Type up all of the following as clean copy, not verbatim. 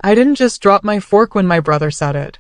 I didn't just drop my fork when my brother said it.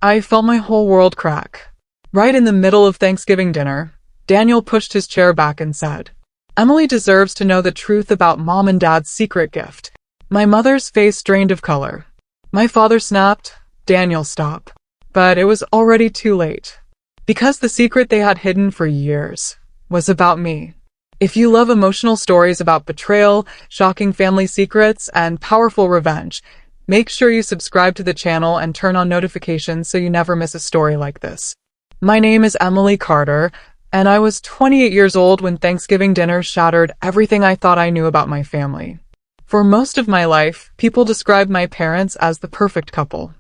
I felt my whole world crack. Right in the middle of Thanksgiving dinner, Daniel pushed his chair back and said, "Emily deserves to know the truth about Mom and Dad's secret gift." My mother's face drained of color. My father snapped, "Daniel, stop." But it was already too late. Because the secret they had hidden for years was about me. If you love emotional stories about betrayal, shocking family secrets, and powerful revenge, make sure you subscribe to the channel and turn on notifications so you never miss a story like this. My name is Emily Carter, and I was 28 years old when Thanksgiving dinner shattered everything I thought I knew about my family. For most of my life, people described my parents as the perfect couple.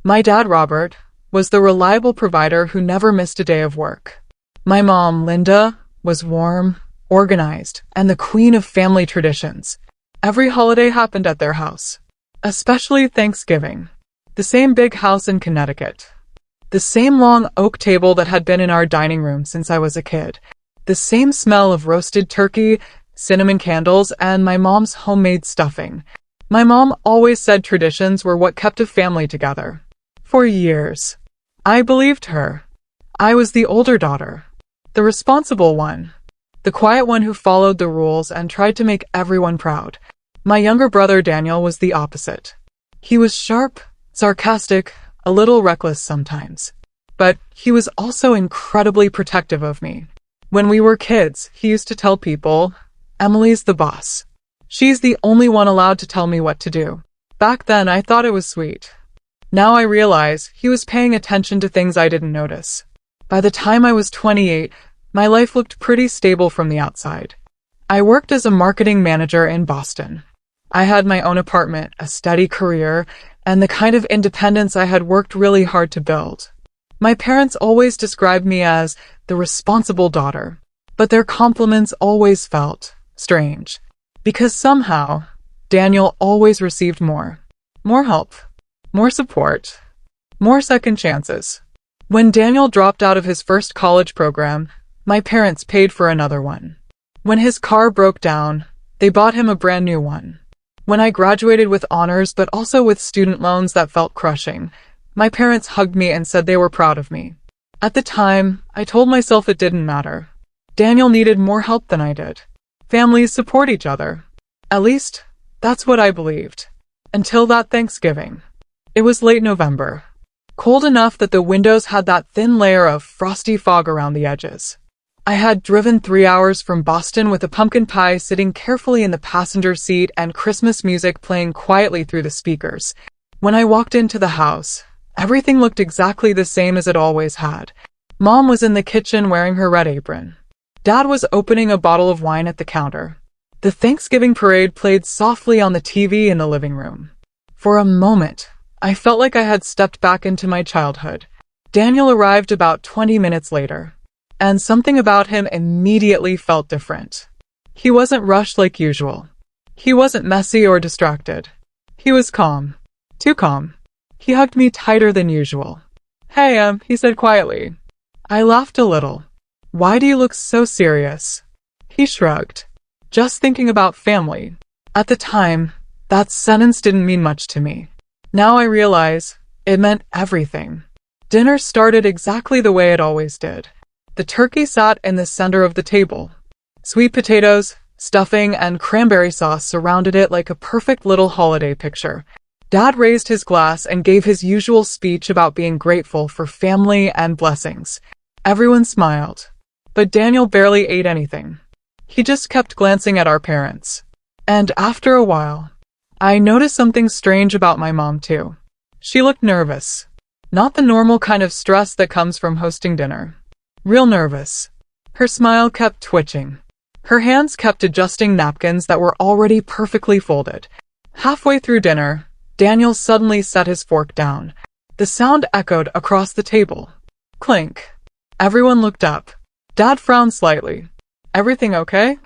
My dad, Robert, was the reliable provider who never missed a day of work. My mom, Linda, was warm, organized, and the queen of family traditions. Every holiday happened at their house, especially Thanksgiving. The same big house in Connecticut. The same long oak table that had been in our dining room since I was a kid. The same smell of roasted turkey, cinnamon candles, and my mom's homemade stuffing. My mom always said traditions were what kept a family together. For years, I believed her. I was the older daughter, the responsible one, the quiet one who followed the rules and tried to make everyone proud. My younger brother Daniel was the opposite. He was sharp, sarcastic, a little reckless sometimes. But he was also incredibly protective of me. When we were kids, he used to tell people, "Emily's the boss. She's the only one allowed to tell me what to do." Back then, I thought it was sweet. Now I realize he was paying attention to things I didn't notice. By the time I was 28, my life looked pretty stable from the outside. I worked as a marketing manager in Boston. I had my own apartment, a steady career, and the kind of independence I had worked really hard to build. My parents always described me as the responsible daughter, but their compliments always felt strange. Because somehow, Daniel always received more. More help. More support. More second chances. When Daniel dropped out of his first college program, my parents paid for another one. When his car broke down, they bought him a brand new one. When I graduated with honors but also with student loans that felt crushing, my parents hugged me and said they were proud of me. At the time, I told myself it didn't matter. Daniel needed more help than I did. Families support each other. At least, that's what I believed. Until that Thanksgiving. It was late November. Cold enough that the windows had that thin layer of frosty fog around the edges. I had driven 3 hours from Boston with a pumpkin pie sitting carefully in the passenger seat and Christmas music playing quietly through the speakers. When I walked into the house, everything looked exactly the same as it always had. Mom was in the kitchen wearing her red apron. Dad was opening a bottle of wine at the counter. The Thanksgiving parade played softly on the TV in the living room. For a moment, I felt like I had stepped back into my childhood. Daniel arrived about 20 minutes later, and something about him immediately felt different. He wasn't rushed like usual. He wasn't messy or distracted. He was calm. Too calm. He hugged me tighter than usual. "Hey, he said quietly. I laughed a little. "Why do you look so serious?" He shrugged. "Just thinking about family." At the time, that sentence didn't mean much to me. Now I realize it meant everything. Dinner started exactly the way it always did. The turkey sat in the center of the table. Sweet potatoes, stuffing, and cranberry sauce surrounded it like a perfect little holiday picture. Dad raised his glass and gave his usual speech about being grateful for family and blessings. Everyone smiled. But Daniel barely ate anything. He just kept glancing at our parents. And after a while, I noticed something strange about my mom too. She looked nervous. Not the normal kind of stress that comes from hosting dinner. Real nervous. Her smile kept twitching. Her hands kept adjusting napkins that were already perfectly folded. Halfway through dinner, Daniel suddenly set his fork down. The sound echoed across the table. Clink. Everyone looked up. Dad frowned slightly. "Everything okay?"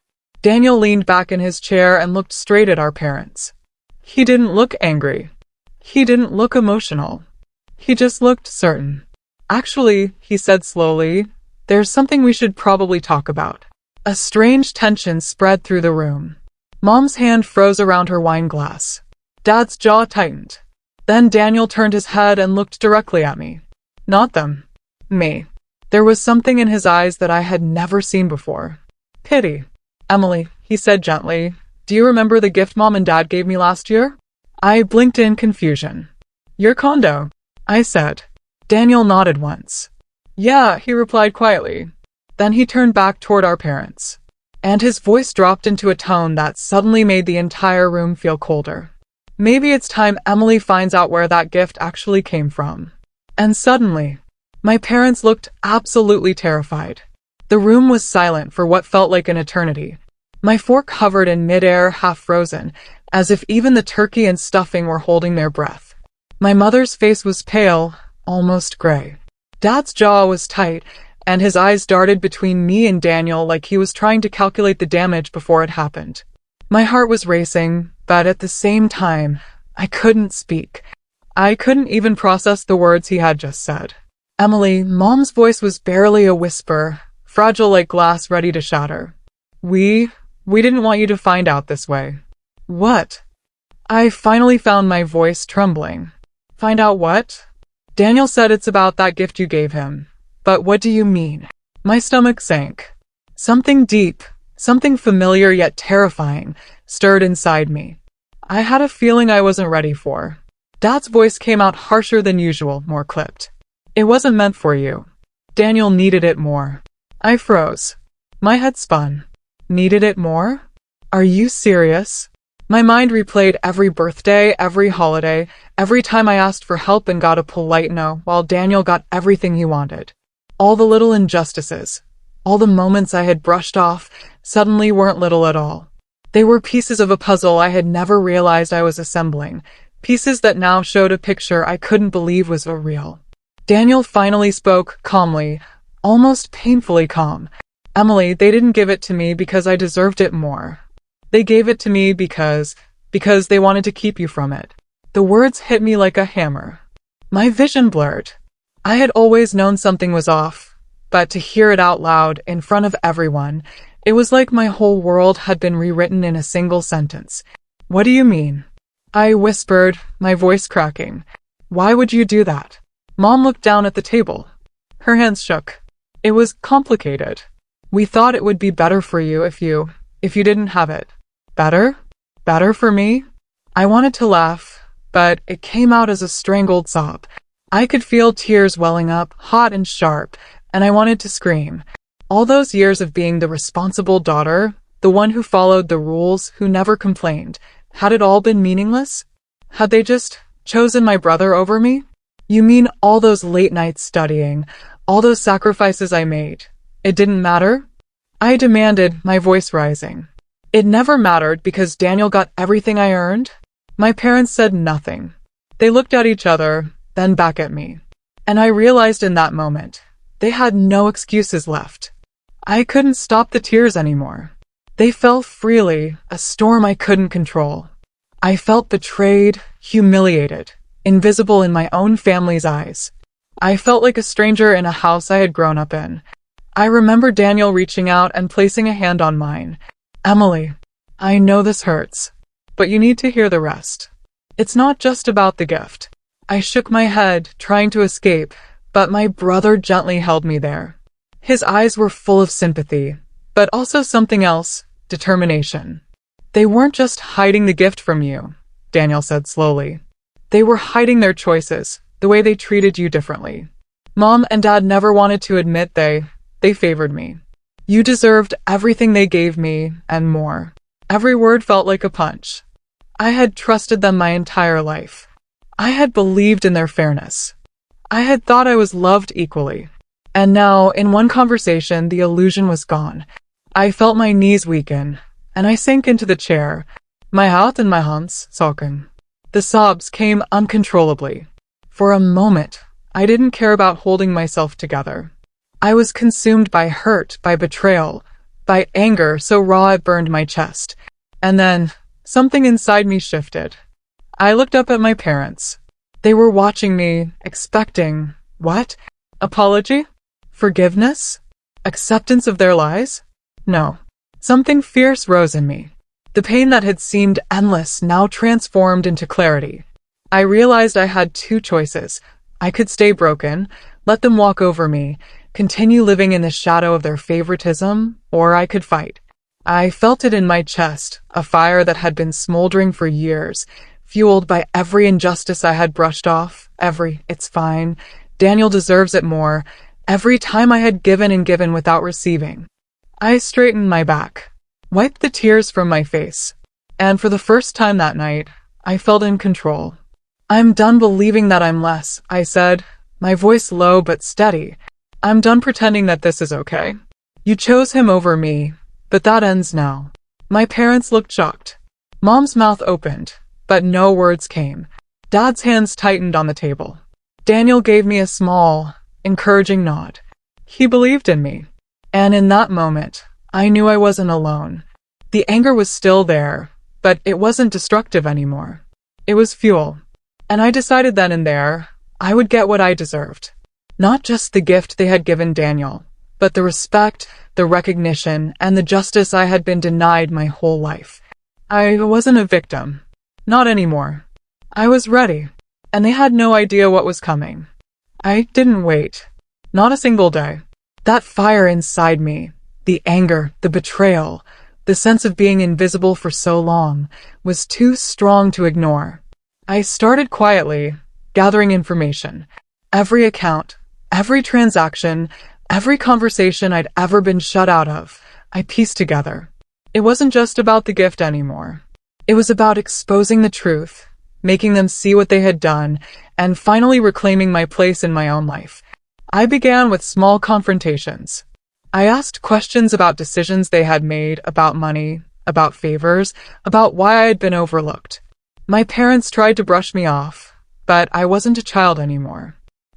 Daniel leaned back in his chair and looked straight at our parents. He didn't look angry. He didn't look emotional. He just looked certain. "Actually," he said slowly, "there's something we should probably talk about." A strange tension spread through the room. Mom's hand froze around her wine glass. Dad's jaw tightened. Then Daniel turned his head and looked directly at me. Not them. Me. There was something in his eyes that I had never seen before. Pity. Emily, he said gently, do you remember the gift Mom and Dad gave me last year? I blinked in confusion. Your condo, I said. Daniel nodded once. Yeah, he replied quietly. Then he turned back toward our parents, and his voice dropped into a tone that suddenly made the entire room feel colder. Maybe it's time Emily finds out where that gift actually came from. And suddenly, my parents looked absolutely terrified. The room was silent for what felt like an eternity. My fork hovered in midair, half frozen, as if even the turkey and stuffing were holding their breath. My mother's face was pale, almost gray. Dad's jaw was tight, and his eyes darted between me and Daniel like he was trying to calculate the damage before it happened. My heart was racing, but at the same time, I couldn't speak. I couldn't even process the words he had just said. Emily, Mom's voice was barely a whisper, fragile like glass ready to shatter. We didn't want you to find out this way. What? I finally found my voice trembling. Find out what? Daniel said it's about that gift you gave him. But what do you mean? My stomach sank. Something deep, something familiar yet terrifying, stirred inside me. I had a feeling I wasn't ready for. Dad's voice came out harsher than usual, more clipped. It wasn't meant for you. Daniel needed it more. I froze. My head spun. Needed it more? Are you serious? My mind replayed every birthday, every holiday, every time I asked for help and got a polite no, while Daniel got everything he wanted. All the little injustices, all the moments I had brushed off, suddenly weren't little at all. They were pieces of a puzzle I had never realized I was assembling, pieces that now showed a picture I couldn't believe was real. Daniel finally spoke, calmly, almost painfully calm. Emily, they didn't give it to me because I deserved it more. They gave it to me because they wanted to keep you from it. The words hit me like a hammer. My vision blurred. I had always known something was off, but to hear it out loud, in front of everyone, it was like my whole world had been rewritten in a single sentence. What do you mean? I whispered, my voice cracking. Why would you do that? Mom looked down at the table. Her hands shook. It was complicated. We thought it would be better for you if you didn't have it. Better? Better for me? I wanted to laugh, but it came out as a strangled sob. I could feel tears welling up, hot and sharp, and I wanted to scream. All those years of being the responsible daughter, the one who followed the rules, who never complained, had it all been meaningless? Had they just chosen my brother over me? You mean all those late nights studying, all those sacrifices I made? It didn't matter? I demanded, my voice rising. It never mattered because Daniel got everything I earned? My parents said nothing. They looked at each other, then back at me. And I realized in that moment, they had no excuses left. I couldn't stop the tears anymore. They fell freely, a storm I couldn't control. I felt betrayed, humiliated, invisible in my own family's eyes. I felt like a stranger in a house I had grown up in. I remember Daniel reaching out and placing a hand on mine. Emily, I know this hurts, but you need to hear the rest. It's not just about the gift. I shook my head, trying to escape, but my brother gently held me there. His eyes were full of sympathy, but also something else, determination. They weren't just hiding the gift from you, Daniel said slowly. They were hiding their choices, the way they treated you differently. Mom and Dad never wanted to admit they favored me. You deserved everything they gave me, and more. Every word felt like a punch. I had trusted them my entire life. I had believed in their fairness. I had thought I was loved equally. And now, in one conversation, the illusion was gone. I felt my knees weaken, and I sank into the chair, my heart and my hands sulking. The sobs came uncontrollably. For a moment, I didn't care about holding myself together. I was consumed by hurt, by betrayal, by anger so raw it burned my chest. And then, something inside me shifted. I looked up at my parents. They were watching me, expecting, what? Apology? Forgiveness? Acceptance of their lies? No. Something fierce rose in me. The pain that had seemed endless now transformed into clarity. I realized I had two choices. I could stay broken, let them walk over me, continue living in the shadow of their favoritism, or I could fight. I felt it in my chest, a fire that had been smoldering for years, fueled by every injustice I had brushed off, "It's fine, Daniel deserves it more," every time I had given and given without receiving. I straightened my back, wiped the tears from my face, and for the first time that night, I felt in control. "I'm done believing that I'm less," I said, my voice low but steady. "I'm done pretending that this is okay. You chose him over me, but that ends now." My parents looked shocked. Mom's mouth opened, but no words came. Dad's hands tightened on the table. Daniel gave me a small, encouraging nod. He believed in me. And in that moment, I knew I wasn't alone. The anger was still there, but it wasn't destructive anymore. It was fuel. And I decided then and there, I would get what I deserved. Not just the gift they had given Daniel, but the respect, the recognition, and the justice I had been denied my whole life. I wasn't a victim. Not anymore. I was ready, and they had no idea what was coming. I didn't wait. Not a single day. That fire inside me, the anger, the betrayal, the sense of being invisible for so long, was too strong to ignore. I started quietly, gathering information. Every account, every transaction, every conversation I'd ever been shut out of, I pieced together. It wasn't just about the gift anymore. It was about exposing the truth, making them see what they had done, and finally reclaiming my place in my own life. I began with small confrontations. I asked questions about decisions they had made, about money, about favors, about why I had been overlooked. My parents tried to brush me off, but I wasn't a child anymore.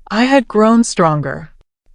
I had grown stronger.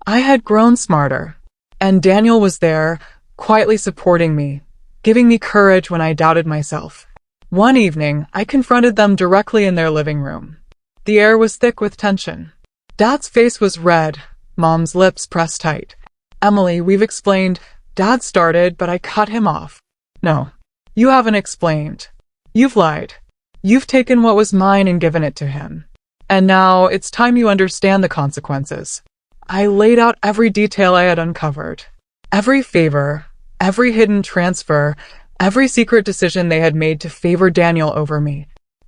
I had grown smarter. And Daniel was there, quietly supporting me, giving me courage when I doubted myself. One evening, I confronted them directly in their living room. The air was thick with tension. Dad's face was red, Mom's lips pressed tight. "Emily, we've explained. Dad started, but I cut him off." "No, you haven't explained. You've lied. You've taken what was mine and given it to him. And now it's time you understand the consequences." I laid out every detail I had uncovered. Every favor, every hidden transfer, every secret decision they had made to favor Daniel over me.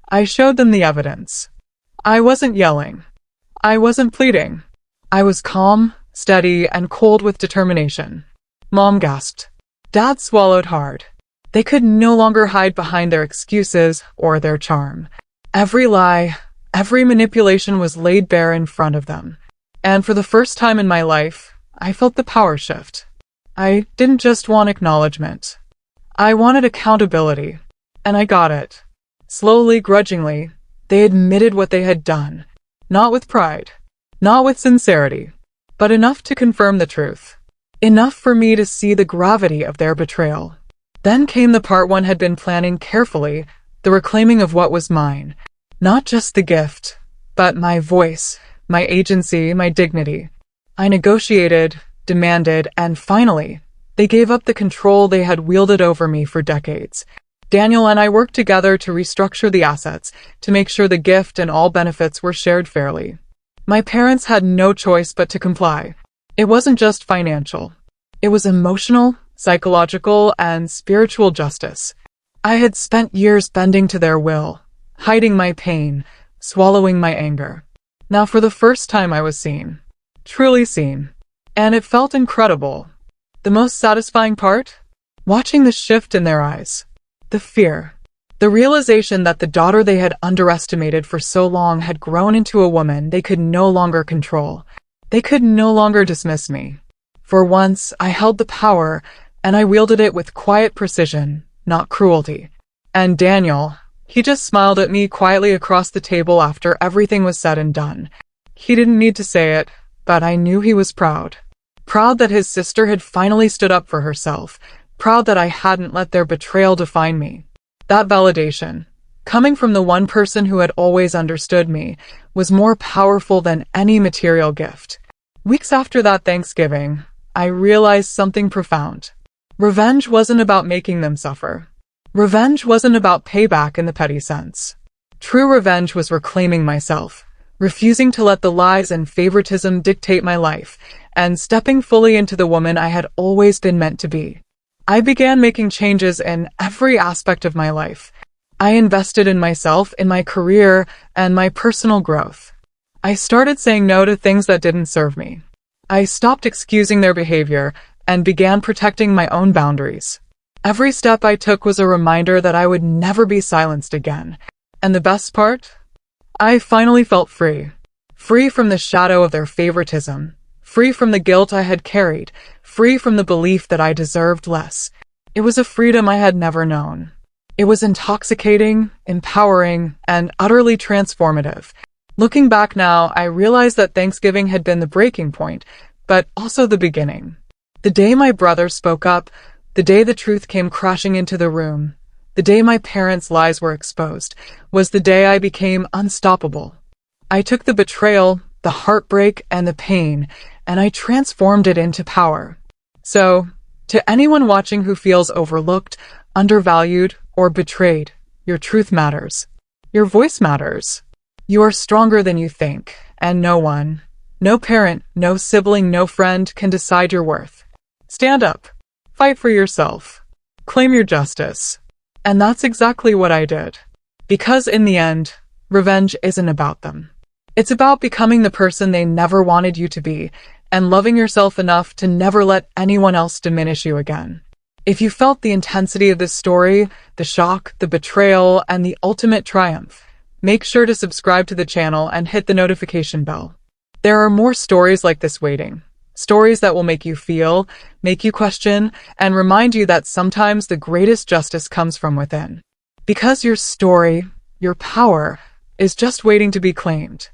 I showed them the evidence. I wasn't yelling. I wasn't pleading. I was calm, steady, and cold with determination. Mom gasped. Dad swallowed hard. They could no longer hide behind their excuses or their charm. Every lie, every manipulation was laid bare in front of them. And for the first time in my life, I felt the power shift. I didn't just want acknowledgement. I wanted accountability. And I got it. Slowly, grudgingly, they admitted what they had done. Not with pride, not with sincerity, but enough to confirm the truth. Enough for me to see the gravity of their betrayal. Then came the part one had been planning carefully, the reclaiming of what was mine. Not just the gift, but my voice, my agency, my dignity. I negotiated, demanded, and finally, they gave up the control they had wielded over me for decades. Daniel and I worked together to restructure the assets, to make sure the gift and all benefits were shared fairly. My parents had no choice but to comply. It wasn't just financial. It was emotional, psychological, and spiritual justice. I had spent years bending to their will, hiding my pain, swallowing my anger. Now for the first time I was seen. Truly seen. And it felt incredible. The most satisfying part? Watching the shift in their eyes. The fear. The realization that the daughter they had underestimated for so long had grown into a woman they could no longer control. They could no longer dismiss me. For once, I held the power, and I wielded it with quiet precision, not cruelty. And Daniel, he just smiled at me quietly across the table after everything was said and done. He didn't need to say it, but I knew he was proud. Proud that his sister had finally stood up for herself. Proud that I hadn't let their betrayal define me. That validation, coming from the one person who had always understood me, was more powerful than any material gift. Weeks after that Thanksgiving, I realized something profound. Revenge wasn't about making them suffer. Revenge wasn't about payback in the petty sense. True revenge was reclaiming myself, refusing to let the lies and favoritism dictate my life, and stepping fully into the woman I had always been meant to be. I began making changes in every aspect of my life. I invested in myself, in my career, and my personal growth. I started saying no to things that didn't serve me. I stopped excusing their behavior and began protecting my own boundaries. Every step I took was a reminder that I would never be silenced again. And the best part? I finally felt free. Free from the shadow of their favoritism. Free from the guilt I had carried. Free from the belief that I deserved less. It was a freedom I had never known. It was intoxicating, empowering, and utterly transformative. Looking back now, I realized that Thanksgiving had been the breaking point, but also the beginning. The day my brother spoke up, the day the truth came crashing into the room, the day my parents' lies were exposed, was the day I became unstoppable. I took the betrayal, the heartbreak, and the pain, and I transformed it into power. So, to anyone watching who feels overlooked, undervalued, or betrayed, your truth matters. Your voice matters. You are stronger than you think, and no one, no parent, no sibling, no friend can decide your worth. Stand up. Fight for yourself. Claim your justice. And that's exactly what I did. Because in the end, revenge isn't about them. It's about becoming the person they never wanted you to be, and loving yourself enough to never let anyone else diminish you again. If you felt the intensity of this story, the shock, the betrayal, and the ultimate triumph, make sure to subscribe to the channel and hit the notification bell. There are more stories like this waiting. Stories that will make you feel, make you question, and remind you that sometimes the greatest justice comes from within. Because your story, your power, is just waiting to be claimed.